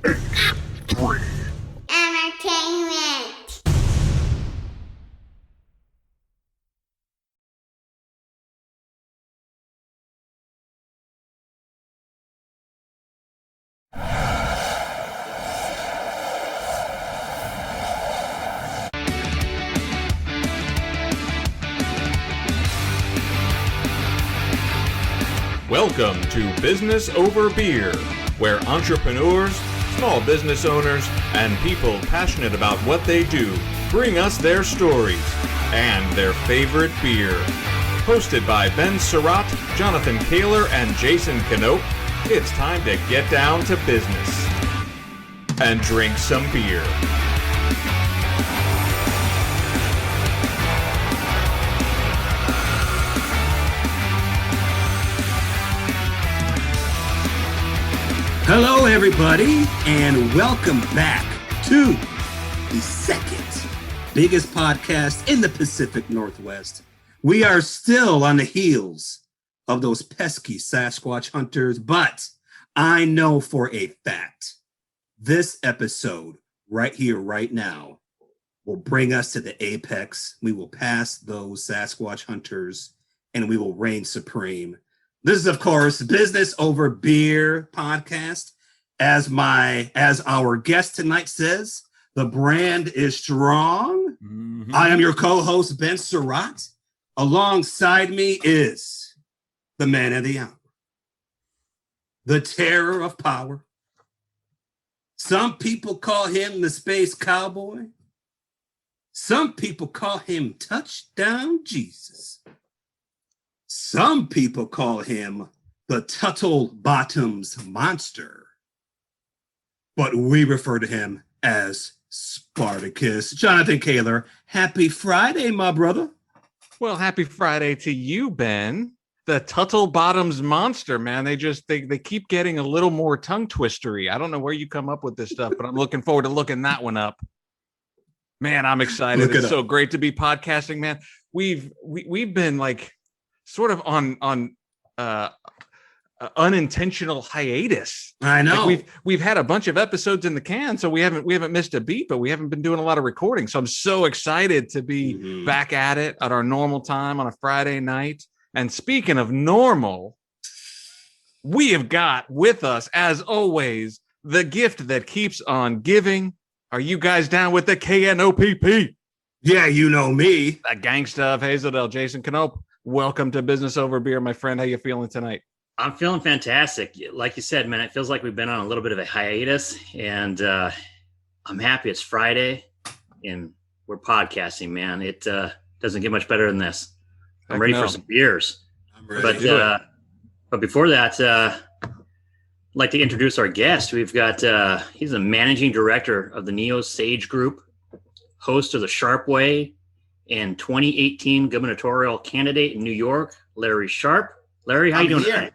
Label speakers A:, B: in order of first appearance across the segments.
A: Entertainment.
B: Welcome to Business Over Beer, where entrepreneurs, small business owners, and people passionate about what they do bring us their stories and their favorite beer. Hosted by Ben Surratt, Jonathan Kaler, and Jason Knope, it's time to get down to business and drink some beer.
C: Hello, everybody, and welcome back to the second biggest podcast in the Pacific Northwest. We are still on the heels of those pesky Sasquatch hunters, but I know for a fact this episode right here, right now, will bring us to the apex. We will pass those Sasquatch hunters, and we will reign supreme. This is, of course, Business Over Beer podcast. As our guest tonight says, the brand is strong. Mm-hmm. I am your co-host, Ben Surratt. Alongside me is the man of the hour, the terror of power. Some people call him the space cowboy. Some people call him Touchdown Jesus. Some people call him the Tuttle Bottoms Monster, but we refer to him as Spartacus. Jonathan Kaler, happy Friday, my brother.
B: Well, happy Friday to you, Ben. The Tuttle Bottoms Monster, man. They keep getting a little more tongue twistery. I don't know where you come up with this stuff, but I'm looking forward to looking that one up. Man, I'm excited. It's so great to be podcasting, man. We've been like sort of on unintentional hiatus.
C: I know.
B: Like we've had a bunch of episodes in the can, so we haven't missed a beat, but we haven't been doing a lot of recording. So I'm so excited to be back at it at our normal time on a Friday night. And speaking of normal, we have got with us, as always, the gift that keeps on giving. Are you guys down with the KNOPP?
C: Yeah, you know me.
B: The gangsta of Hazeldale, Jason Knope. Welcome to Business Over Beer, my friend. How you feeling tonight?
D: I'm feeling fantastic. Like you said, man, it feels like we've been on a little bit of a hiatus, and I'm happy it's Friday and we're podcasting, man. It doesn't get much better than this. I'm ready for some beers.
C: I'm ready.
D: But before that, I'd like to introduce our guest. We've got, he's the managing director of the Neo Sage Group, host of the Sharpe Way, and 2018 gubernatorial candidate in New York, Larry Sharpe. Larry, how you doing today?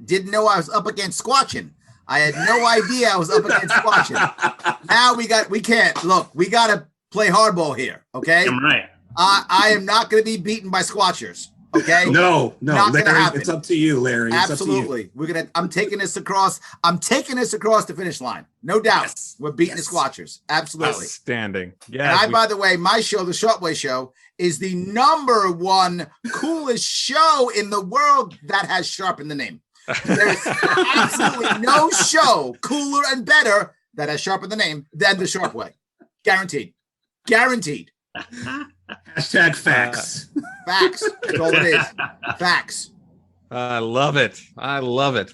E: Didn't know I was up against squatching. I had no idea I was up against squatching. Now we got to play hardball here. Okay.
D: I'm right.
E: I am not going to be beaten by squatchers. Okay.
C: No,
E: not
C: Larry,
E: gonna happen.
C: It's up to you, Larry. It's
E: Absolutely. I'm taking this across the finish line. No doubt.
C: Yes.
E: We're beating the squatchers. Absolutely.
B: Outstanding. Yeah.
E: And by the way, my show, the Sharpe Way Show, is the #1 coolest show in the world that has Sharpe in the name. There's absolutely no show cooler and better that has Sharpe in the name than the Sharpe Way. Guaranteed.
C: Hashtag facts.
E: Facts. That's all it is. Facts.
B: I love it.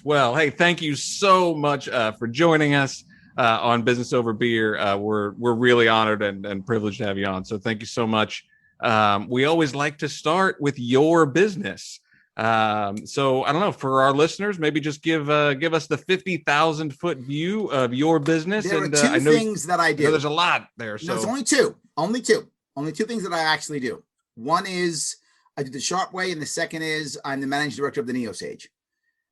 B: Well, hey, thank you so much for joining us on Business Over Beer. We're really honored and privileged to have you on. So thank you so much. We always like to start with your business. So I don't know, for our listeners, maybe just give us the 50,000-foot view of your business.
E: There are two things that I do.
B: There's a lot there. So
E: no, it's only two things that I actually do. One is I do the Sharpe Way, and the second is I'm the managing director of the Neo Sage.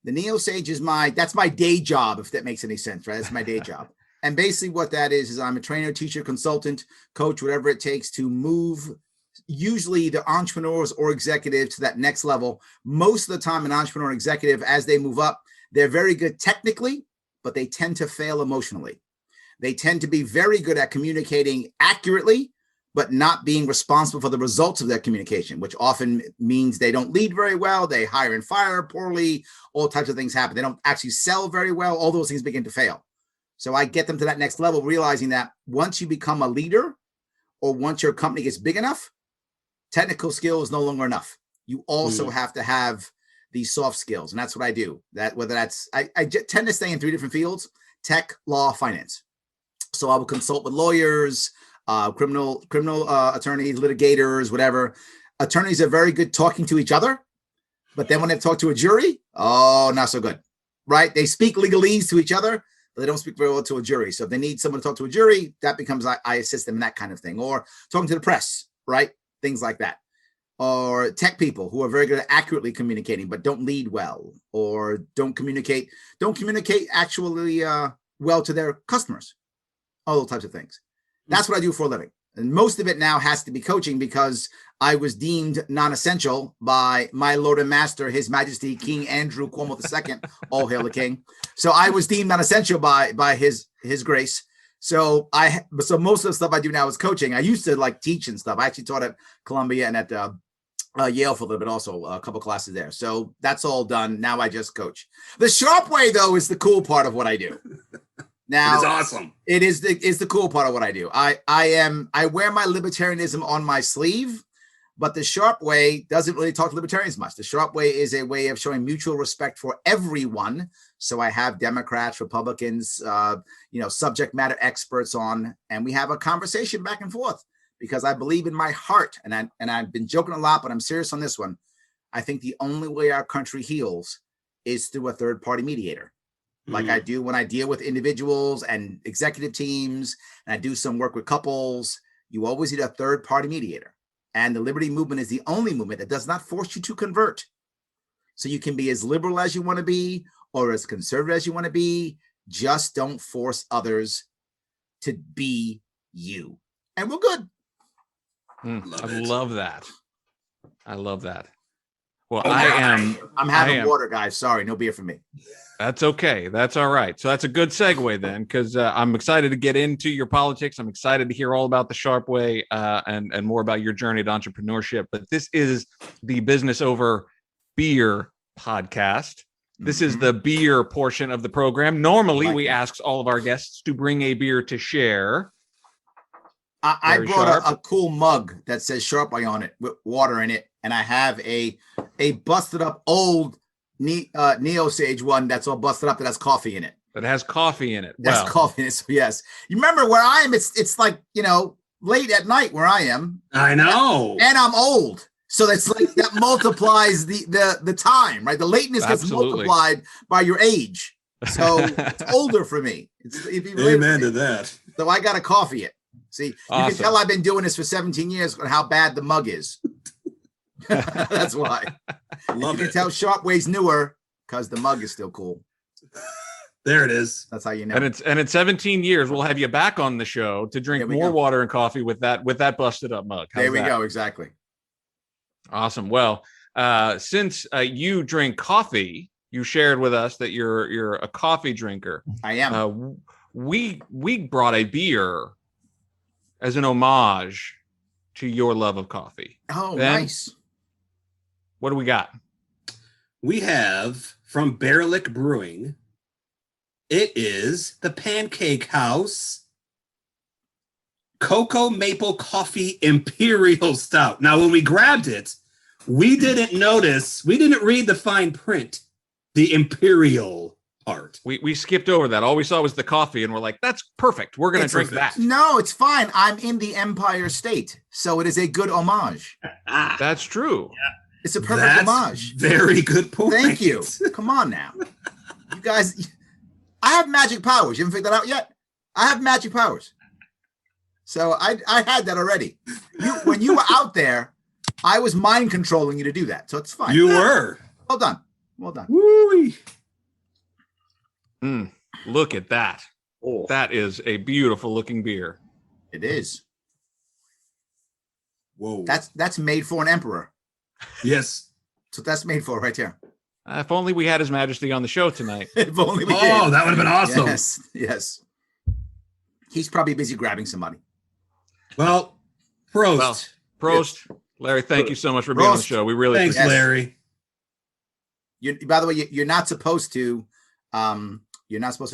E: The Neo Sage is that's my day job, if that makes any sense, right? That's my day job. And basically what that is I'm a trainer, teacher, consultant, coach, whatever it takes to move usually the entrepreneurs or executives to that next level. Most of the time, an entrepreneur or executive, as they move up, they're very good technically, but they tend to fail emotionally. They tend to be very good at communicating accurately, but not being responsible for the results of their communication, which often means they don't lead very well. They hire and fire poorly. All types of things happen. They don't actually sell very well. All those things begin to fail. So I get them to that next level, realizing that once you become a leader or once your company gets big enough, technical skill is no longer enough. You also have to have these soft skills. And that's what I do. That whether that's, I tend to stay in 3 different fields: tech, law, finance. So I will consult with lawyers, criminal attorneys, litigators, whatever. Attorneys are very good talking to each other, but then when they talk to a jury, oh, not so good, right? They speak legalese to each other, but they don't speak very well to a jury. So if they need someone to talk to a jury, that becomes, I assist them in that kind of thing, or talking to the press, right? Things like that. Or tech people who are very good at accurately communicating, but don't lead well, or don't communicate actually well to their customers. All those types of things. That's what I do for a living. And most of it now has to be coaching, because I was deemed non-essential by my Lord and Master, His Majesty King Andrew Cuomo II. All hail the King. So I was deemed non-essential by his grace. So most of the stuff I do now is coaching. I used to like teach and stuff. I actually taught at Columbia and at Yale for a little bit, also a couple classes there. So that's all done. Now I just coach. The Sharpe way, though, is the cool part of what I do. Now,
C: it's awesome.
E: It is the cool part of what I do. I wear my libertarianism on my sleeve, but the Sharpe way doesn't really talk to libertarians much. The Sharpe way is a way of showing mutual respect for everyone. So I have Democrats, Republicans, subject matter experts on, and we have a conversation back and forth, because I believe in my heart, and I've been joking a lot, but I'm serious on this one. I think the only way our country heals is through a third-party mediator. Like I do when I deal with individuals and executive teams, and I do some work with couples. You always need a third-party mediator. And the liberty movement is the only movement that does not force you to convert. So you can be as liberal as you want to be, or as conservative as you want to be. Just don't force others to be you. And we're good.
A: I love that. I love that. Well,
E: I'm having water, guys. Sorry, no beer for me.
A: That's okay. That's all right. So that's a good segue then, because I'm excited to get into your politics. I'm excited to hear all about the Sharpe way and more about your journey to entrepreneurship. But this is the Business Over Beer podcast. This is the beer portion of the program. Normally, we ask all of our guests to bring a beer to share.
E: I brought a cool mug that says Sharpe on it with water in it, and I have a busted up old Neo Sage one that's all busted up that has coffee in it.
A: That has coffee in it.
E: That's coffee in it. So yes, you remember where I am? It's like late at night where I am.
C: I know,
E: and I'm old, so that's like that multiplies the time, right? The lateness gets multiplied by your age, so it's older for me.
C: Amen to that.
E: So I got to coffee it. See,
A: awesome.
E: You can tell I've been doing this for 17 years on how bad the mug is. That's why. You can tell Sharpe way's newer because the mug is still cool.
C: There it is.
E: That's how you know.
A: And in 17 years, we'll have you back on the show to drink more water and coffee with that busted up mug.
E: There we go. Exactly.
A: Awesome. Well, since you drink coffee, you shared with us that you're a coffee drinker.
E: I am.
A: We brought a beer as an homage to your love of coffee.
E: Oh,
A: Ben,
E: nice.
A: What do we got?
C: We have from Bearlick Brewing. It is the Pancake House Cocoa Maple Coffee Imperial Stout. Now, when we grabbed it, we didn't read the fine print, the Imperial part.
A: We skipped over that. All we saw was the coffee, and we're like, that's perfect. We're going to drink that.
E: No, it's fine. I'm in the Empire State, so it is a good homage.
A: That's true.
E: Yeah. It's a perfect homage.
C: Very good point.
E: Thank you. Come on now. You guys, I have magic powers. You haven't figured that out yet? I have magic powers. So I had that already. When you were out there, I was mind controlling you to do that. So it's fine.
C: You were.
E: Well done. Well done.
C: Woo-wee.
A: Look at that.
E: Oh.
A: That is a beautiful looking beer.
E: It is.
C: Whoa.
E: That's made for an emperor.
C: Yes.
E: So that's made for right there.
A: If only we had His Majesty on the show tonight.
E: If only we did.
C: Oh, that would have been awesome.
E: Yes. He's probably busy grabbing somebody.
C: Well, prost.
A: Well, prost. Larry, thank you so much for being on the show. We really
C: Thanks,
A: appreciate it.
C: Larry.
E: By the way, you're not supposed to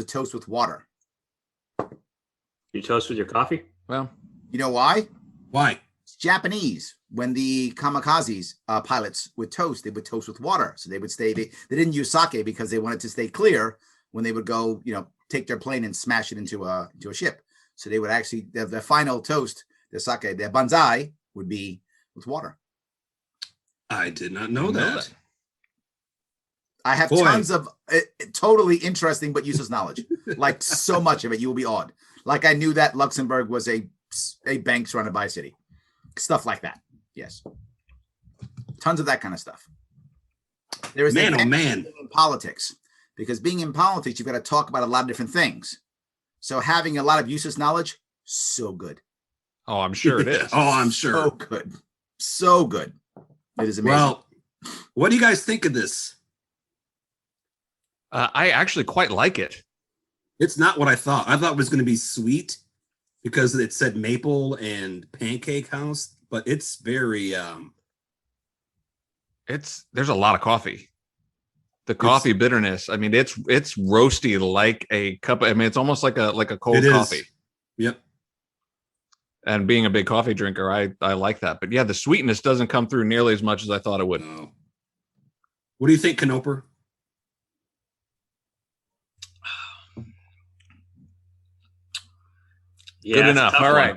E: toast with water.
D: You toast with your coffee?
A: Well,
E: You know why?
C: Why?
E: It's Japanese. When the kamikazes pilots would toast, they would toast with water. So they would stay. They didn't use sake because they wanted to stay clear when they would go, take their plane and smash it into a ship. So they would actually the final toast, the sake, their banzai would be with water.
C: I did not know that.
E: I have tons of totally interesting but useless knowledge. Like so much of it, you will be awed. Like I knew that Luxembourg was a bank surrounded by a city. Stuff like that. Yes. Tons of that kind of stuff. There is
C: man
E: in politics, because being in politics, you've got to talk about a lot of different things. So having a lot of useless knowledge, so good.
A: oh, I'm sure it is.
C: Oh, I'm sure.
E: So good. So good. It is amazing.
C: Well, what do you guys think of this?
A: I actually quite like it.
C: It's not what I thought. I thought it was going to be sweet because it said maple and pancake house, but it's very
A: There's a lot of coffee. The coffee bitterness. I mean, it's roasty like a cup. I mean, it's almost like a cold coffee.
C: Yep.
A: And being a big coffee drinker, I like that. But yeah, the sweetness doesn't come through nearly as much as I thought it would.
C: No. What do you think, Canoper?
D: Yeah,
A: good enough. All right.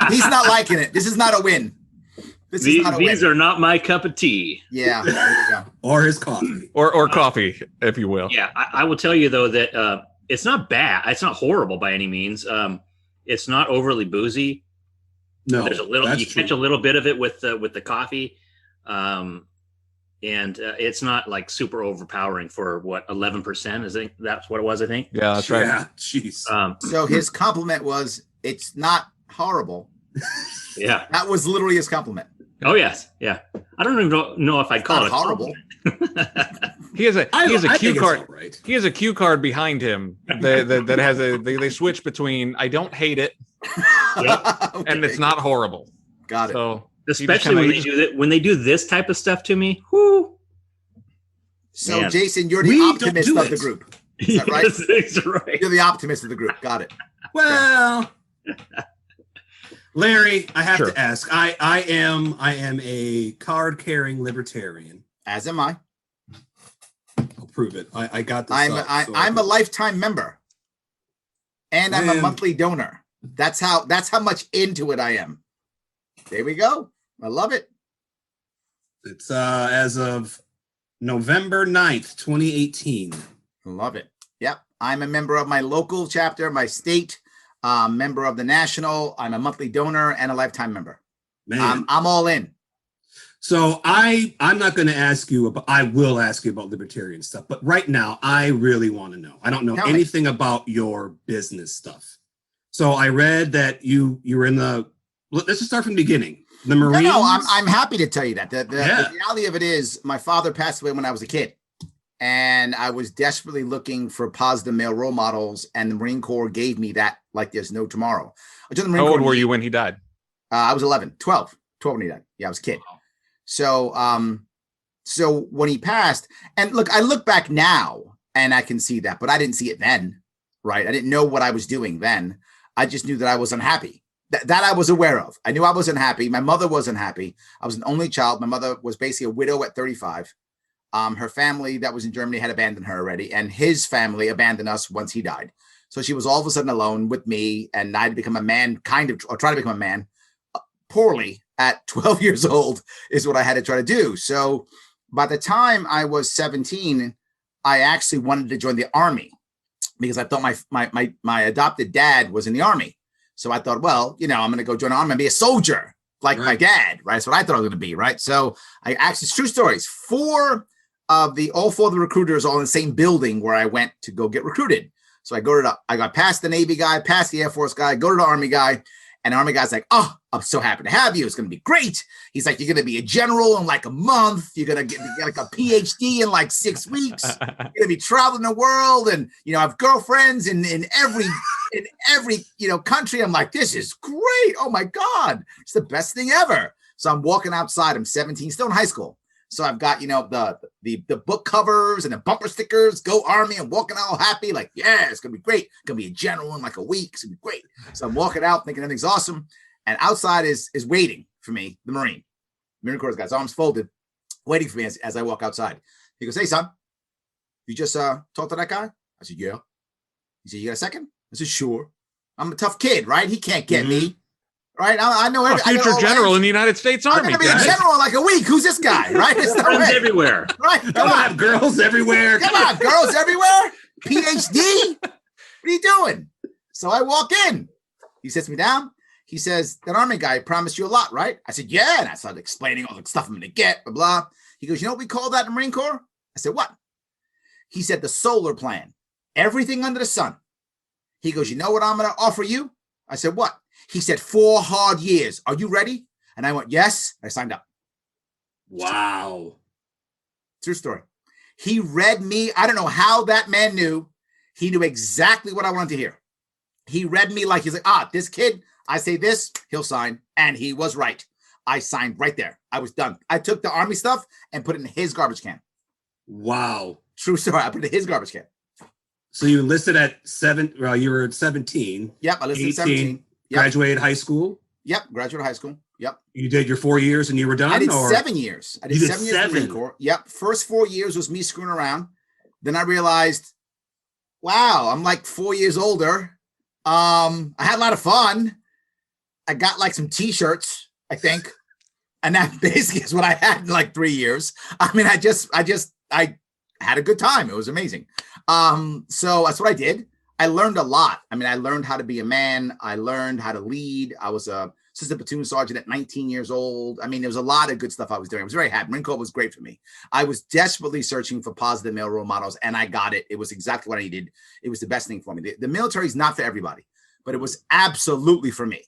E: he's not liking it. This is not a win.
D: These are not my cup of tea.
E: Yeah. There you go.
C: Or his coffee.
A: Or coffee, if you will.
D: Yeah, I will tell you though that it's not bad. It's not horrible by any means. It's not overly boozy.
C: No,
D: there's a little. You catch a little bit of it with the coffee, and it's not like super overpowering for what 11%. I think that's what it was. I think.
A: Yeah, that's right.
C: Yeah, jeez.
E: So his compliment was, "It's not horrible."
D: Yeah,
E: that was literally his compliment.
D: Oh yes, yeah. I don't even know if I'd call it
E: horrible.
A: He has a cue card.
C: Right.
A: He has a cue card behind him that has they switch between I don't hate it and it's not horrible.
E: Got it.
A: So
D: especially when they do this type of stuff to me. Whoo.
E: So
D: Man.
E: Jason, you're the optimist of the group. Is that right?
D: Yes, that's right.
E: You're the optimist of the group. Got it.
C: Well, Larry, I have
A: Sure.
C: to ask. I am a card-carrying libertarian.
E: As am I.
C: I'll prove it. I got this.
E: I'm a lifetime member, and I'm a
C: Man.
E: monthly donor. That's how much into it I am. There we go. I love it.
C: It's as of November 9th, 2018.
E: Love it. Yep. I'm a member of my local chapter, my state, member of the national. I'm a monthly donor and a lifetime member.
C: Man.
E: I'm all in.
C: So I'm not going to ask you about, I will ask you about libertarian stuff, but right now I really want to know. I don't know
E: Tell me.
C: anything about your business stuff. So I read that you were in let's just start from the beginning. The Marines.
E: No, I'm happy to tell you that. The reality of it is my father passed away when I was a kid, and I was desperately looking for positive male role models, and the Marine Corps gave me that like there's no tomorrow.
A: How old were you when he died?
E: I was 12 when he died. Yeah, I was a kid. So when he passed, and look, I look back now and I can see that, but I didn't see it then, right? I didn't know what I was doing then. I just knew that I was unhappy. That I was aware of. I knew I was unhappy. My mother was unhappy. I was an only child. My mother was basically a widow at 35. Her family that was in Germany had abandoned her already, and his family abandoned us once he died. So she was all of a sudden alone with me, and I had to become a man, or try to become a man, poorly at 12 years old is what I had to try to do. So by the time I was 17, I actually wanted to join the army because I thought my adopted dad was in the army. So I thought, well, I'm going to go join the army and be a soldier like my dad, right? That's what I thought I was going to be, right? So I actually, true stories, all four of the recruiters all in the same building where I went to go get recruited. So I got past the Navy guy, past the Air Force guy, go to the Army guy, and the Army guy's like, oh, I'm so happy to have you. It's going to be great. He's like, you're going to be a general in like a month. You're going to get like a PhD in like 6 weeks. You're going to be traveling the world, and you know, I have girlfriends in every country. I'm like, this is great. Oh my God, it's the best thing ever. So I'm walking outside. I'm 17, still in high school. So I've got, you know, the book covers and the bumper stickers, Go Army. I'm walking out all happy, like, yeah, it's gonna be great. Gonna be a general in like a week. It's gonna be great. So I'm walking out thinking everything's awesome. And outside is waiting for me, the Marine Corps guy's arms folded, waiting for me as I walk outside. He goes, hey, son, you just talked to that guy? I said, yeah. He said, you got a second? I said, sure. I'm a tough kid, right? He can't get me. Right? I know
A: a future general in the United States Army.
E: I'm going to be a general in like a week. Who's this guy? Right? It's no
D: Friends
E: way.
D: everywhere.
E: Right? Come on.
C: Girls everywhere.
E: Come on, girls everywhere. PhD? What are you doing? So I walk in. He sits me down. He says, that Army guy promised you a lot, right? I said, yeah. And I started explaining all the stuff I'm going to get, blah, blah. He goes, you know what we call that in the Marine Corps? I said, what? He said, the solar plan. Everything under the sun. He goes, you know what I'm going to offer you? I said, what? He said, 4 hard years. Are you ready? And I went, yes. I signed up.
C: Wow.
E: True story. He read me. I don't know how that man knew. He knew exactly what I wanted to hear. He read me like, he's like, this kid, I say this, he'll sign. And he was right. I signed right there. I was done. I took the Army stuff and put it in his garbage can.
C: Wow.
E: True story. I put it in his garbage can.
C: So you enlisted at you were at 17.
E: Yep. I enlisted at 17. Yep.
C: Graduated high school.
E: Yep. Graduated high school. Yep.
C: You did your 4 years and you were done?
E: I did 7 years. I did 7 years in the Marine
C: seven?
E: Corps. Yep. First 4 years was me screwing around. Then I realized, wow, I'm like 4 years older. I had a lot of fun. I got like some t-shirts, I think. And that basically is what I had in like 3 years. I mean, I had a good time. It was amazing. So that's what I did. I learned a lot. I mean, I learned how to be a man. I learned how to lead. I was a assistant platoon sergeant at 19 years old. I mean, there was a lot of good stuff I was doing. I was very happy. Marine Corps was great for me. I was desperately searching for positive male role models, and I got it. It was exactly what I needed. It was the best thing for me. The military is not for everybody, but it was absolutely for me.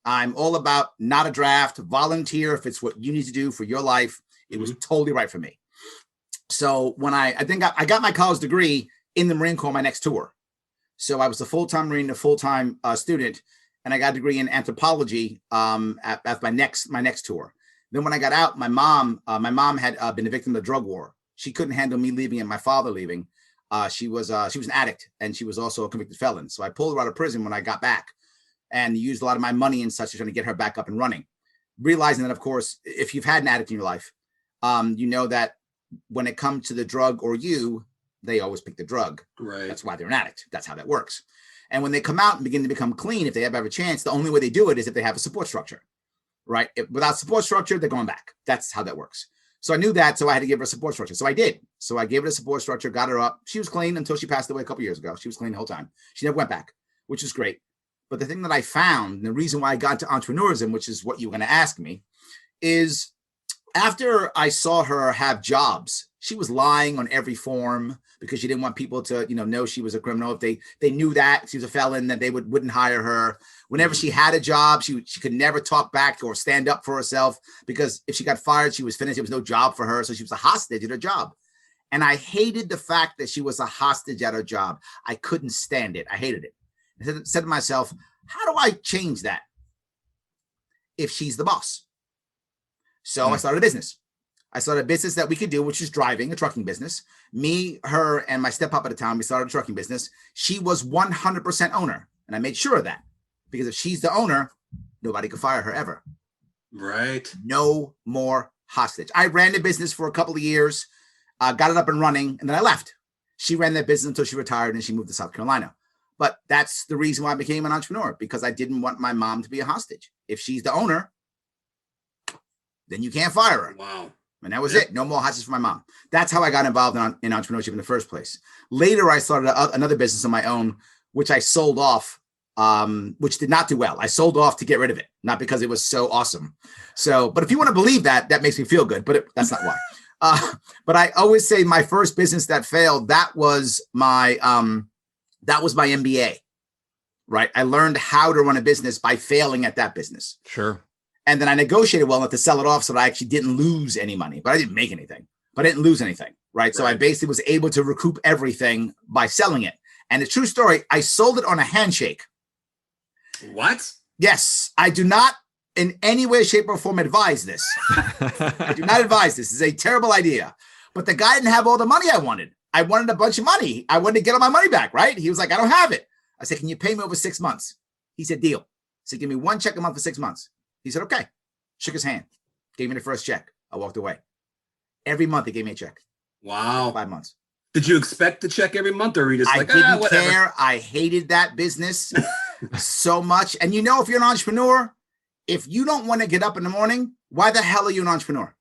E: I'm all about not a draft, volunteer if it's what you need to do for your life. It was totally right for me. So when I got my college degree in the Marine Corps, my next tour. So I was a full-time Marine, a full-time student, and I got a degree in anthropology at my next tour. Then when I got out, my mom had been a victim of the drug war. She couldn't handle me leaving and my father leaving. She was an addict, and she was also a convicted felon. So I pulled her out of prison when I got back, and used a lot of my money and such to try to get her back up and running. Realizing that, of course, if you've had an addict in your life, you know that when it comes to the drug or you, they always pick the drug.
C: Right.
E: That's why they're an addict. That's how that works. And when they come out and begin to become clean, if they ever have a chance, the only way they do it is if they have a support structure, right? Without support structure, they're going back. That's how that works. So I knew that, so I had to give her a support structure. So I did. So I gave her a support structure, got her up. She was clean until she passed away a couple years ago. She was clean the whole time. She never went back, which is great. But the thing that I found, and the reason why I got into entrepreneurism, which is what you were going to ask me, is after I saw her have jobs, she was lying on every form because she didn't want people to, know she was a criminal. If they knew that she was a felon, that they wouldn't hire her. Whenever she had a job, she could never talk back or stand up for herself, because if she got fired, she was finished. There was no job for her. So she was a hostage at her job. And I hated the fact that she was a hostage at her job. I couldn't stand it. I hated it. I said to myself, how do I change that if she's the boss? So I started a business. I started a business that we could do, which is driving, a trucking business. Me, her, and my step-up at the time, we started a trucking business. She was 100% owner, and I made sure of that, because if she's the owner, nobody could fire her ever.
C: Right.
E: No more hostage. I ran the business for a couple of years, got it up and running, and then I left. She ran that business until she retired, and she moved to South Carolina. But that's the reason why I became an entrepreneur, because I didn't want my mom to be a hostage. If she's the owner, then you can't fire her.
C: Wow.
E: And that was it. No more hostages for my mom. That's how I got involved in entrepreneurship in the first place. Later, I started another business of my own, which I sold off, which did not do well. I sold off to get rid of it, not because it was so awesome. So, but if you want to believe that, that makes me feel good, but that's not why. But I always say my first business that failed, that was my MBA. right? I learned how to run a business by failing at that business.
A: Sure.
E: And then I negotiated well enough to sell it off so that I actually didn't lose any money, but I didn't make anything, but I didn't lose anything, right? So I basically was able to recoup everything by selling it. And the true story, I sold it on a handshake.
C: What?
E: Yes, I do not in any way, shape, or form advise this. I do not advise this. It's a terrible idea. But the guy didn't have all the money I wanted. I wanted a bunch of money. I wanted to get all my money back, right? He was like, I don't have it. I said, can you pay me over 6 months? He said, deal. I said, give me one check a month for 6 months. He said, okay. Shook his hand. Gave me the first check. I walked away. Every month, he gave me a check.
C: Wow.
E: 5 months.
C: Did you expect the check every month, or were you just
E: I
C: like,
E: didn't
C: whatever?
E: care. I hated that business so much. And you know, if you're an entrepreneur, if you don't want to get up in the morning, why the hell are you an entrepreneur?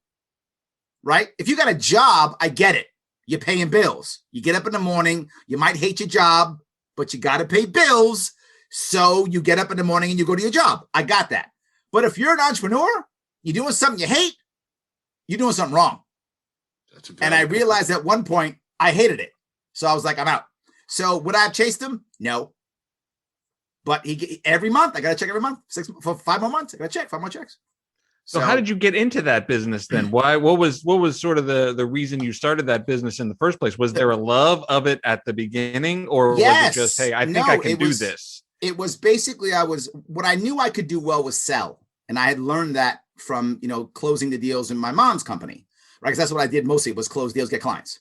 E: Right? If you got a job, I get it. You're paying bills. You get up in the morning, you might hate your job, but you got to pay bills. So you get up in the morning and you go to your job. I got that. But if you're an entrepreneur, you're doing something you hate, you're doing something wrong. And I realized at one point I hated it. So I was like, I'm out. So would I have chased him? No. But every month, I got to check every month. For 5 more months, I got to check 5 more checks.
A: So how did you get into that business then? Why? What was sort of the reason you started that business in the first place? Was there a love of it at the beginning, or was it just, hey, I think I can do this?
E: It was basically, what I knew I could do well was sell. And I had learned that from, closing the deals in my mom's company, right? Because that's what I did mostly, was close deals, get clients.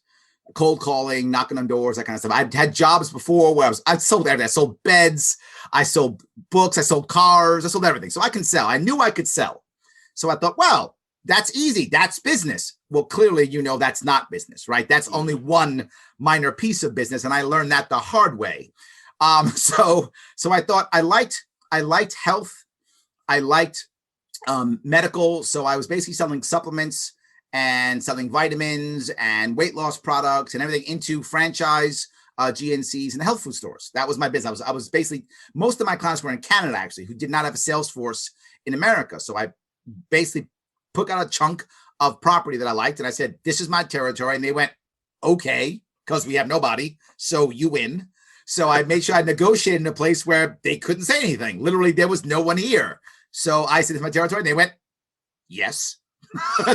E: Cold calling, knocking on doors, that kind of stuff. I'd had jobs before where I sold everything. I sold beds, I sold books, I sold cars, I sold everything. So I can sell. I knew I could sell. So I thought, well, that's easy. That's business. Well, clearly, that's not business, right? That's only one minor piece of business. And I learned that the hard way. So I thought I liked health. I liked medical. So I was basically selling supplements and selling vitamins and weight loss products and everything into franchise GNCs and health food stores. That was my business. I was basically, most of my clients were in Canada, actually, who did not have a sales force in America. So I basically took out a chunk of property that I liked. And I said, this is my territory. And they went, okay, because we have nobody. So you win. So I made sure I negotiated in a place where they couldn't say anything. Literally, there was no one here. So I said, it's my territory. And they went, yes.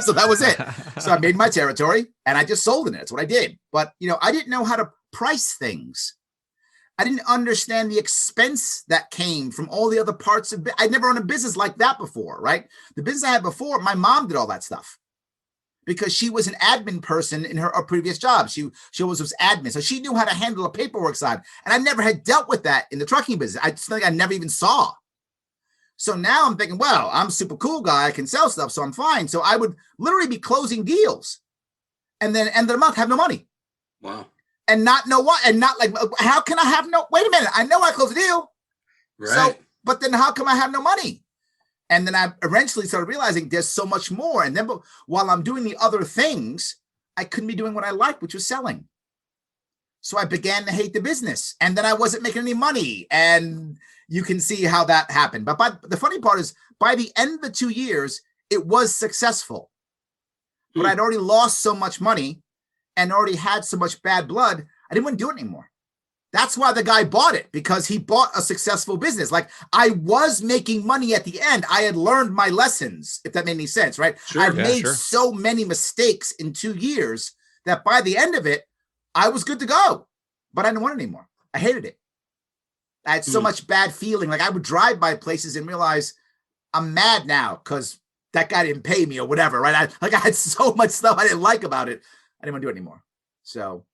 E: So that was it. So I made my territory and I just sold in it. That's what I did. But, I didn't know how to price things. I didn't understand the expense that came from all the other parts of I'd never run a business like that before, right? The business I had before, my mom did all that stuff because she was an admin person in her previous job. She always was admin. So she knew how to handle the paperwork side. And I never had dealt with that in the trucking business. It's something I never even saw. So now I'm thinking, well, I'm a super cool guy. I can sell stuff, so I'm fine. So I would literally be closing deals and then end of the month have no money.
C: Wow. And
E: not know what, and not like, how can I have wait a minute, I know I closed the deal.
C: Right.
E: So, but then how come I have no money? And then I eventually started realizing there's so much more. And then while I'm doing the other things, I couldn't be doing what I liked, which was selling. So I began to hate the business. And then I wasn't making any money. And you can see how that happened. But the funny part is, by the end of the 2 years, it was successful. But I'd already lost so much money and already had so much bad blood, I didn't want to do it anymore. That's why the guy bought it, because he bought a successful business. Like, I was making money at the end. I had learned my lessons, if that made any sense, right?
A: Sure,
E: I've made so many mistakes in 2 years that by the end of it, I was good to go, but I didn't want it anymore. I hated it. I had so much bad feeling. Like, I would drive by places and realize I'm mad now because that guy didn't pay me or whatever, right? I had so much stuff I didn't like about it. I didn't want to do it anymore. So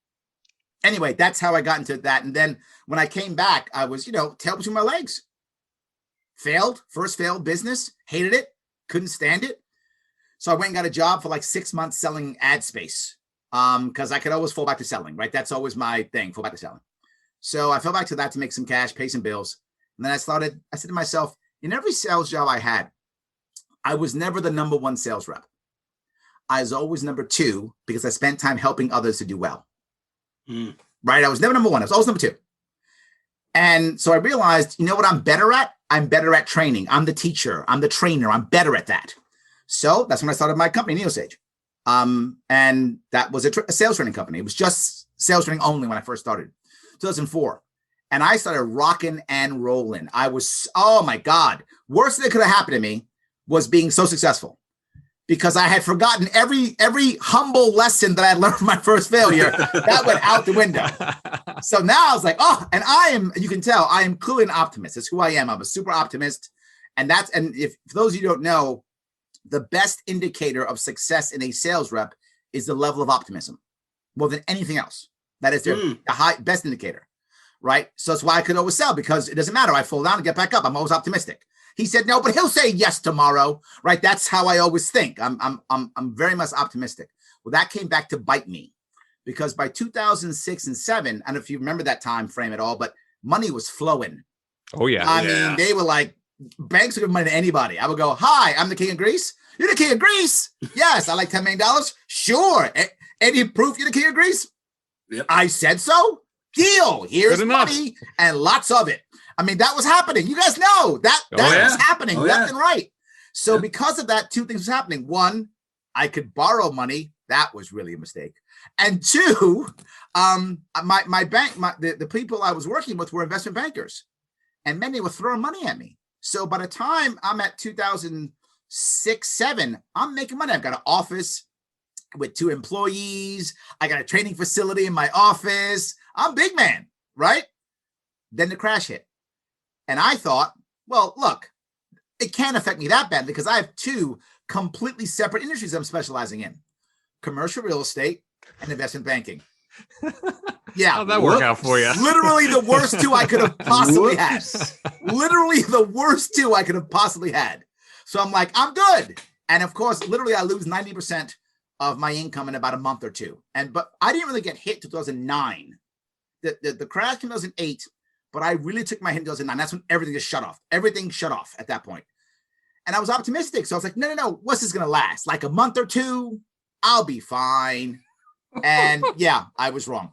E: anyway, that's how I got into that. And then when I came back, I was, tail between my legs. First failed business, hated it, couldn't stand it. So I went and got a job for like 6 months selling ad space because I could always fall back to selling, right? That's always my thing, fall back to selling. So I fell back to that to make some cash, pay some bills. And then I said to myself, in every sales job I had, I was never the number one sales rep. I was always number two because I spent time helping others to do well. Right? I was never number one. I was always number two. And so I realized, you know what I'm better at? I'm better at training. I'm the teacher. I'm the trainer. I'm better at that. So that's when I started my company, NeoSage. And that was a sales training company. It was just sales training only when I first started, 2004. And I started rocking and rolling. I was, oh my God, worst thing that could have happened to me was being so successful, because I had forgotten every humble lesson that I learned from my first failure. That went out the window. So now I was like, oh, and I am, you can tell, I am clearly an optimist. That's who I am. I'm a super optimist. And if for those of you who don't know, the best indicator of success in a sales rep is the level of optimism more than anything else. That is the best indicator, right? So that's why I could always sell, because it doesn't matter. I fall down and get back up. I'm always optimistic. He said no, but he'll say yes tomorrow, right? That's how I always think. I'm very much optimistic. Well, that came back to bite me, because by 2006 and 7, I don't know if you remember that time frame at all, but money was flowing.
A: Oh yeah.
E: I mean, they were like, banks would give money to anybody. I would go, hi, I'm the king of Greece. You're the king of Greece. Yes, I like $10 million. Sure. Any proof you're the king of Greece?
C: Yep.
E: I said so. Deal. Here's money and lots of it. I mean, that was happening. You guys know that was happening left and right. So because of that, two things was happening. One, I could borrow money. That was really a mistake. And two, my bank, the people I was working with were investment bankers, and many were throwing money at me. So by the time I'm at 2006, 7, I'm making money. I've got an office with 2 employees. I got a training facility in my office. I'm big man, right? Then the crash hit. And I thought, well, look, it can't affect me that bad, because I have 2 completely separate industries I'm specializing in: commercial real estate and investment banking. Yeah.
A: How'd that work out for you?
E: Literally the worst 2 I could have possibly had. Literally the worst 2 I could have possibly had. So I'm like, I'm good. And of course, literally I lose 90% of my income in about a month or 2. But I didn't really get hit till 2009. The crash came in 2008, but I really took my hit in 2009. That's when everything just shut off. Everything shut off at that point. And I was optimistic. So I was like, no. What's this going to last? Like a month or 2? I'll be fine. And yeah, I was wrong.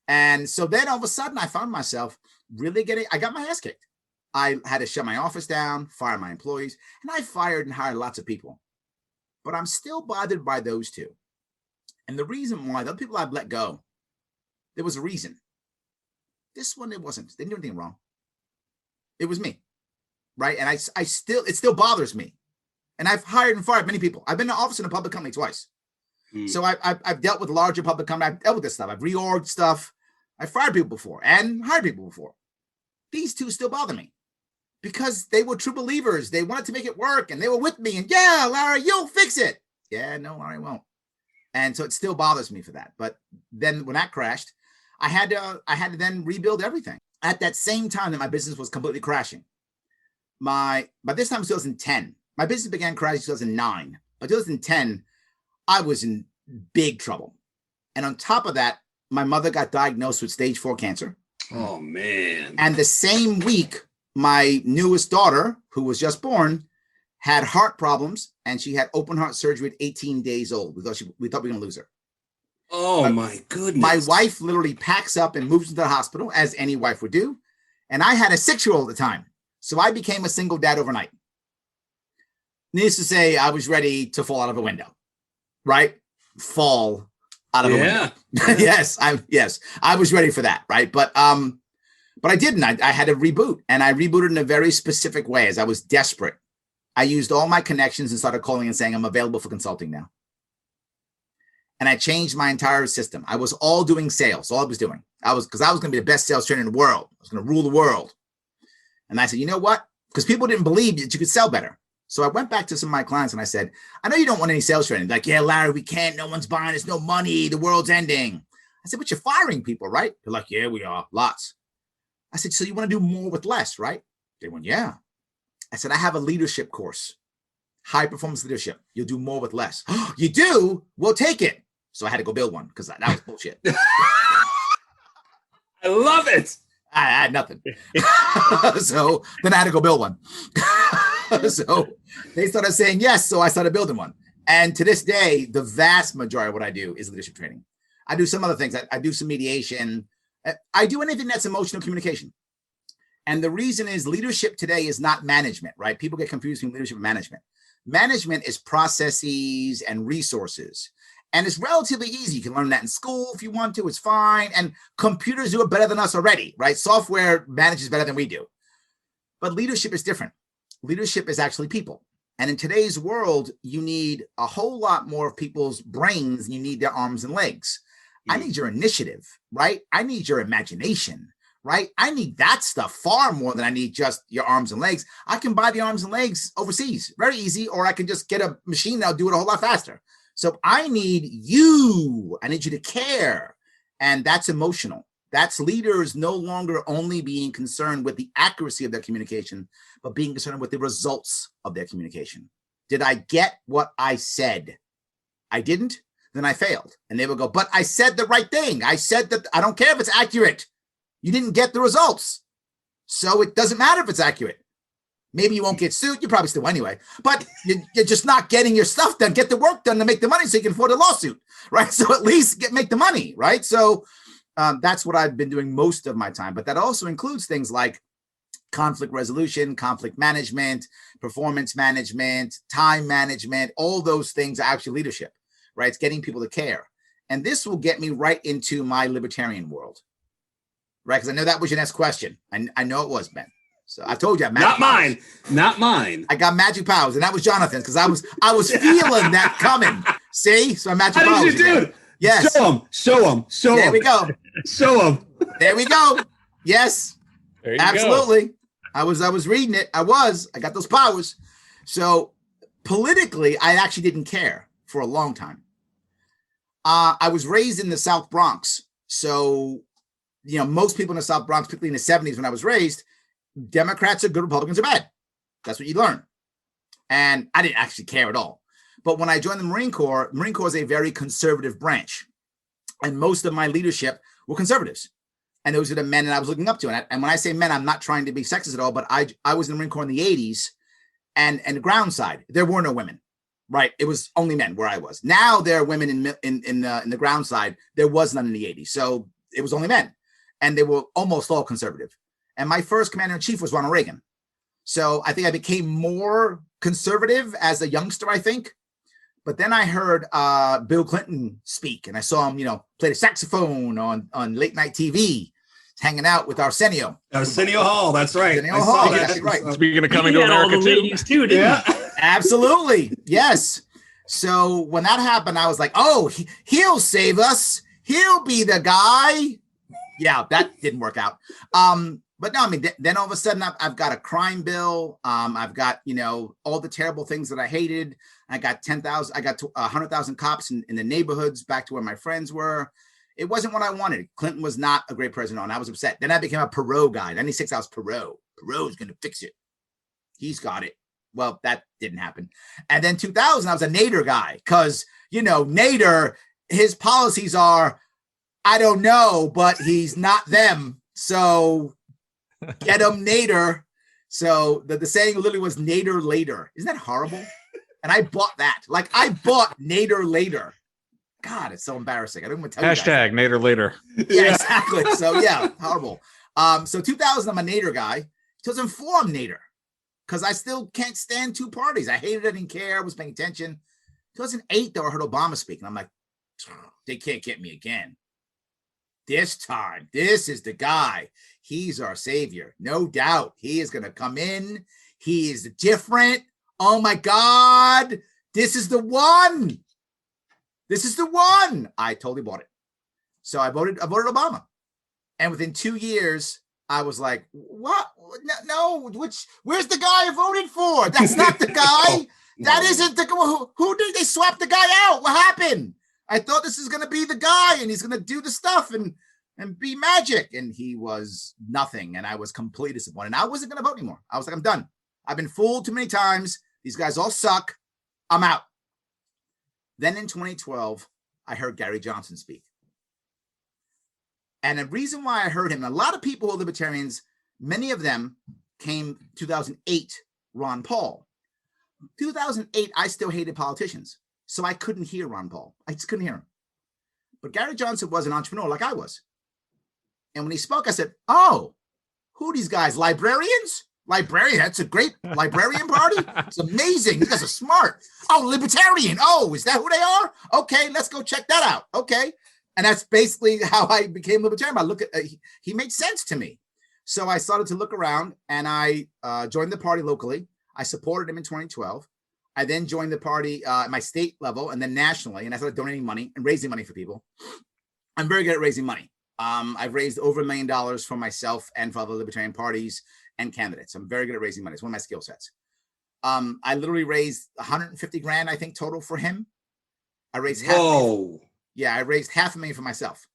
E: And so then all of a sudden I found myself really I got my ass kicked. I had to shut my office down, fire my employees, and I fired and hired lots of people. But I'm still bothered by those 2. And the reason why, the other people I've let go, there was a reason. This one, it wasn't. They didn't do anything wrong. It was me, right? And it still bothers me. And I've hired and fired many people. I've been in an office in a public company twice. So I've dealt with larger public companies. I've dealt with this stuff. I've reorged stuff. I've fired people before and hired people before. These 2 still bother me, because they were true believers. They wanted to make it work, and they were with me. And yeah, Larry, you'll fix it. Yeah, no, Larry won't. And so it still bothers me for that. But then when that crashed, I had to then rebuild everything. At that same time that my business was completely crashing. By this time, it was 2010. My business began crashing in 2009. By 2010, I was in big trouble. And on top of that, my mother got diagnosed with stage 4 cancer.
C: Oh, man.
E: And the same week, my newest daughter, who was just born, had heart problems, and she had open heart surgery at 18 days old. We thought we were going to lose her.
C: Oh, my goodness.
E: My wife literally packs up and moves into the hospital, as any wife would do. And I had a 6-year-old at the time. So I became a single dad overnight. Needless to say, I was ready to fall out of a window, right? Fall out of a window. Yes, I was ready for that, right? But I didn't. I had to reboot, and I rebooted in a very specific way, as I was desperate. I used all my connections and started calling and saying, I'm available for consulting now. And I changed my entire system. I was all doing sales. All I was doing. Because I was going to be the best sales trainer in the world. I was going to rule the world. And I said, you know what? Because people didn't believe that you could sell better. So I went back to some of my clients and I said, I know you don't want any sales training. Like, yeah, Larry, we can't. No one's buying. There's no money. The world's ending. I said, but you're firing people, right? They're like, yeah, we are. Lots. I said, so you want to do more with less, right? They went, yeah. I said, I have a leadership course, high performance leadership. You'll do more with less. You do? We'll take it. So I had to go build one, because that was bullshit.
C: I love it.
E: I had nothing. So then I had to go build one. So they started saying yes. So I started building one. And to this day, the vast majority of what I do is leadership training. I do some other things. I do some mediation. I do anything that's emotional communication. And the reason is leadership today is not management, right? People get confused between leadership and management. Management is processes and resources. And it's relatively easy. You can learn that in school if you want to. It's fine. And computers do it better than us already, right? Software manages better than we do. But leadership is different. Leadership is actually people. And in today's world, you need a whole lot more of people's brains than you need their arms and legs. I need your initiative, right? I need your imagination, right? I need that stuff far more than I need just your arms and legs. I can buy the arms and legs overseas, very easy, or I can just get a machine that'll do it a whole lot faster. So I need you. I need you to care. And that's emotional. That's leaders no longer only being concerned with the accuracy of their communication, but being concerned with the results of their communication. Did I get what I said? I didn't, then I failed. And they will go, but I said the right thing. I said that I don't care if it's accurate. You didn't get the results. So it doesn't matter if it's accurate. Maybe you won't get sued. You probably still anyway, but you're just not getting your stuff done. Get the work done to make the money so you can afford a lawsuit, right? So at least make the money, right? So that's what I've been doing most of my time. But that also includes things like conflict resolution, conflict management, performance management, time management. All those things are actually leadership, right? It's getting people to care. And this will get me right into my libertarian world, right? Because I know that was your next question. I know it was, Ben. So I told you, I
C: not mine, not mine.
E: I got magic powers, and that was Jonathan's because I was feeling that coming. See, so magic powers.
C: How did you do it?
E: Yes.
C: Show him.
E: There we go.
C: Show him.
E: There we go. Yes.
A: There you
E: Absolutely.
A: Go.
E: I was reading it. I got those powers. So politically, I actually didn't care for a long time. I was raised in the South Bronx, so most people in the South Bronx, particularly in the 70s when I was raised, Democrats are good, Republicans are bad. That's what you learn. And I didn't actually care at all. But when I joined the Marine Corps is a very conservative branch. And most of my leadership were conservatives. And those are the men that I was looking up to. And when I say men, I'm not trying to be sexist at all, but I was in the Marine Corps in the 80s. And the ground side, there were no women, right? It was only men where I was. Now there are women in the ground side. There was none in the 80s. So it was only men. And they were almost all conservative. And my first commander-in-chief was Ronald Reagan. So I think I became more conservative as a youngster, I think. But then I heard Bill Clinton speak, and I saw him, play the saxophone on late night TV, hanging out with Arsenio.
C: Arsenio Hall, that's right.
E: Arsenio Hall, that's right.
A: Speaking of coming to America
D: all the ladies too, didn't he?
E: Absolutely, yes. So when that happened, I was like, oh, he'll save us. He'll be the guy. Yeah, that didn't work out. But no, I mean, then all of a sudden I've got a crime bill. I've got, all the terrible things that I hated. I got 100,000 cops in the neighborhoods back to where my friends were. It wasn't what I wanted. Clinton was not a great president, and I was upset. Then I became a Perot guy. 96, I was Perot. Perot's going to fix it. He's got it. Well, that didn't happen. And then 2000, I was a Nader guy because, Nader, his policies are, I don't know, but he's not them. So get him Nader. So the saying literally was Nader later. Isn't that horrible? And I bought that. Like I bought Nader later. God, it's so embarrassing. I don't even tell you guys.
A: Hashtag Nader later.
E: Yeah, exactly. So yeah, horrible. So 2000, I'm a Nader guy. 2004, I'm Nader because I still can't stand two parties. I hated it. I didn't care. I was paying attention. 2008, though, I heard Obama speak, and I'm like, they can't get me again. This time, this is the guy. He's our savior. No doubt. He is going to come in. He is different. Oh my God. This is the one. This is the one. I totally bought it. So I voted Obama. And within 2 years, I was like, what? No, where's the guy I voted for? That's not the guy. That isn't the who did they swap the guy out? What happened? I thought this is going to be the guy and he's going to do the stuff and be magic. And he was nothing. And I was completely disappointed. And I wasn't going to vote anymore. I was like, I'm done. I've been fooled too many times. These guys all suck. I'm out. Then in 2012, I heard Gary Johnson speak. And the reason why I heard him, a lot of people who are libertarians, many of them came 2008, Ron Paul. 2008, I still hated politicians. So I couldn't hear Ron Paul. I just couldn't hear him. But Gary Johnson was an entrepreneur like I was. And when he spoke, I said, oh, who are these guys? Librarians? Librarian, that's a great librarian party. It's amazing. You guys are smart. Oh, libertarian. Oh, is that who they are? Okay, let's go check that out. Okay. And that's basically how I became libertarian. I look at, he made sense to me. So I started to look around and I joined the party locally. I supported him in 2012. I then joined the party at my state level and then nationally. And I started donating money and raising money for people. I'm very good at raising money. I've raised over $1 million for myself and for other libertarian parties and candidates. I'm very good at raising money. It's one of my skill sets. I literally raised 150 grand, I think, total for him. I raised half.
C: Whoa.
E: Yeah, I raised $500,000 for myself.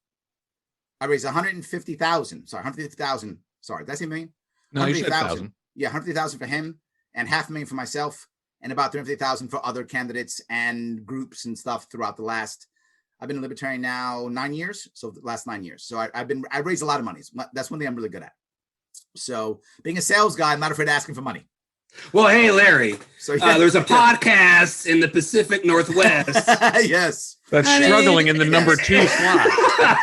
E: I raised 150,000. Sorry, 150,000. Sorry, did I say million?
A: No, you said 1,000.
E: Yeah, 150,000 for him and $500,000 for myself and about 350,000 for other candidates and groups and stuff throughout the last. I've been a libertarian now 9 years. So the last 9 years. So I raised a lot of money. That's one thing I'm really good at. So being a sales guy, I'm not afraid of asking for money.
C: Well, hey, Larry,
E: So
C: there's a podcast in the Pacific Northwest.
E: Yes.
A: That's struggling in the number 2 slot.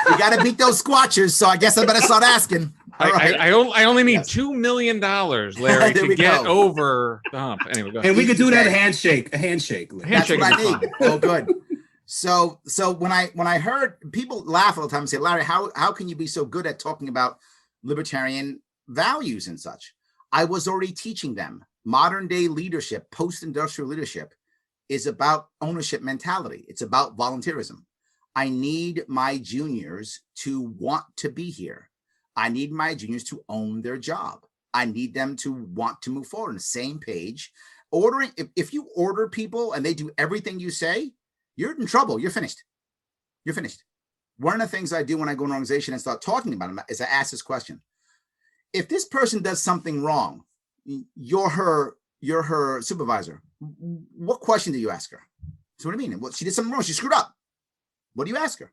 E: You got to beat those squatchers. So I guess I better start asking. All right.
A: I only need $2 million, Larry,
E: There
A: to
E: we
A: get
E: go.
A: over the hump. Anyway, go ahead.
C: And we could do that handshake. Larry.
E: That's
A: Handshake
E: what I
A: is
E: need.
A: fine.
E: Oh, good. So when I heard people laugh all the time and say, Larry, how can you be so good at talking about libertarian values and such? I was already teaching them. Modern day leadership, post-industrial leadership is about ownership mentality. It's about volunteerism. I need my juniors to want to be here. I need my juniors to own their job. I need them to want to move forward on the same page. Ordering, if you order people and they do everything you say, you're in trouble. You're finished. You're finished. One of the things I do when I go to an organization and start talking about them is I ask this question. If this person does something wrong, you're her supervisor. What question do you ask her? So what do you mean? Well, she did something wrong. She screwed up. What do you ask her?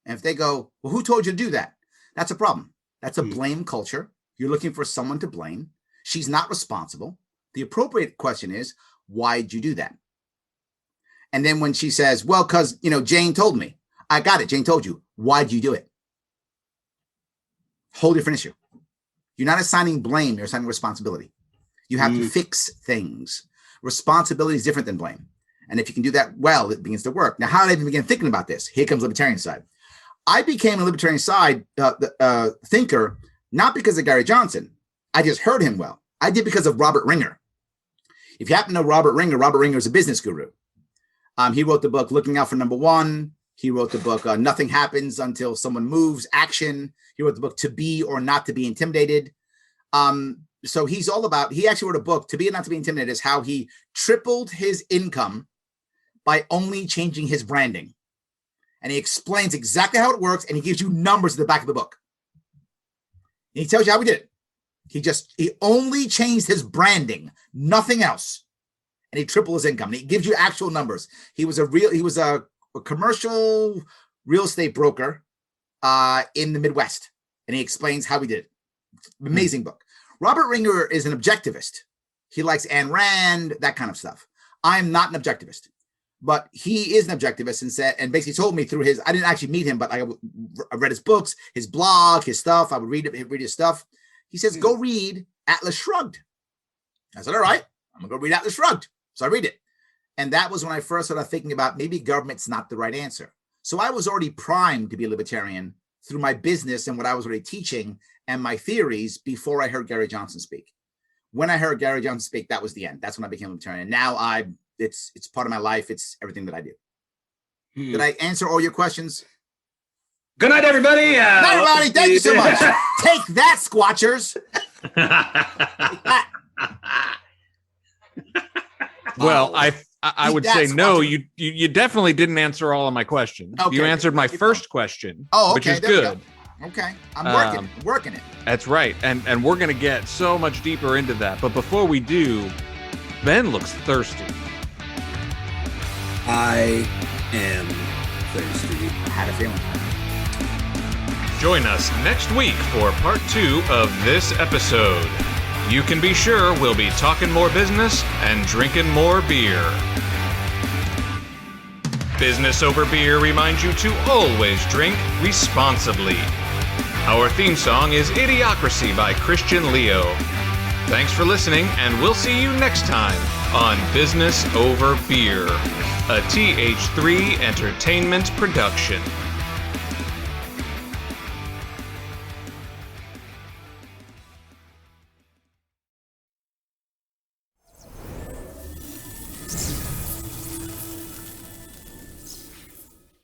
E: And if they go, well, who told you to do that? That's a problem. That's a blame culture. You're looking for someone to blame. She's not responsible. The appropriate question is, why did you do that? And then when she says, well, because, Jane told me. I got it. Jane told you. Why did you do it? Whole different issue. You're not assigning blame. You're assigning responsibility. You have to fix things. Responsibility is different than blame. And if you can do that well, it begins to work. Now, how did I even begin thinking about this? Here comes libertarian side. I became a libertarian side thinker, not because of Gary Johnson. I just heard him well. I did because of Robert Ringer. If you happen to know Robert Ringer is a business guru. He wrote the book, Looking Out for Number One. He wrote the book, Nothing Happens Until Someone Moves, Action. He wrote the book, To Be or Not to Be Intimidated. So he's all about, he actually wrote a book, To Be or Not to Be Intimidated, is how he tripled his income by only changing his branding. And he explains exactly how it works, and he gives you numbers at the back of the book. And he tells you how he did it. He only changed his branding, nothing else. And he tripled his income. And he gives you actual numbers. He was a commercial real estate broker in the Midwest. And he explains how he did it. Amazing book. Robert Ringer is an objectivist. He likes Ayn Rand, that kind of stuff. I'm not an objectivist, but he is an objectivist and basically told me through I didn't actually meet him, but I read his books, his blog, his stuff. I would read his stuff. He says, go read Atlas Shrugged. I said, all right, I'm gonna go read Atlas Shrugged. So I read it. And that was when I first started thinking about maybe government's not the right answer. So I was already primed to be a libertarian through my business and what I was already teaching and my theories before I heard Gary Johnson speak. When I heard Gary Johnson speak, that was the end. That's when I became a libertarian. And now it's part of my life. It's everything that I do. Did I answer all your questions?
C: Good night, everybody.
E: Good night, everybody. Thank you so much. Take that, Squatchers. Take that.
A: Well, I would say
E: That's
A: no.
E: watching.
A: You definitely didn't answer all of my questions.
E: Okay,
A: You answered my
E: keep
A: first question,
E: Oh,
A: which
E: okay.
A: is
E: There we
A: good.
E: go. Okay. I'm working it.
A: That's right, and we're gonna get so much deeper into that. But before we do, Ben looks thirsty.
C: I am thirsty.
E: I had a feeling.
B: Join us next week for part 2 of this episode. You can be sure we'll be talking more business and drinking more beer. Business Over Beer reminds you to always drink responsibly. Our theme song is Idiocracy by Christian Leo.
A: Thanks for listening, and we'll see you next time on Business Over Beer, a TH3 Entertainment production.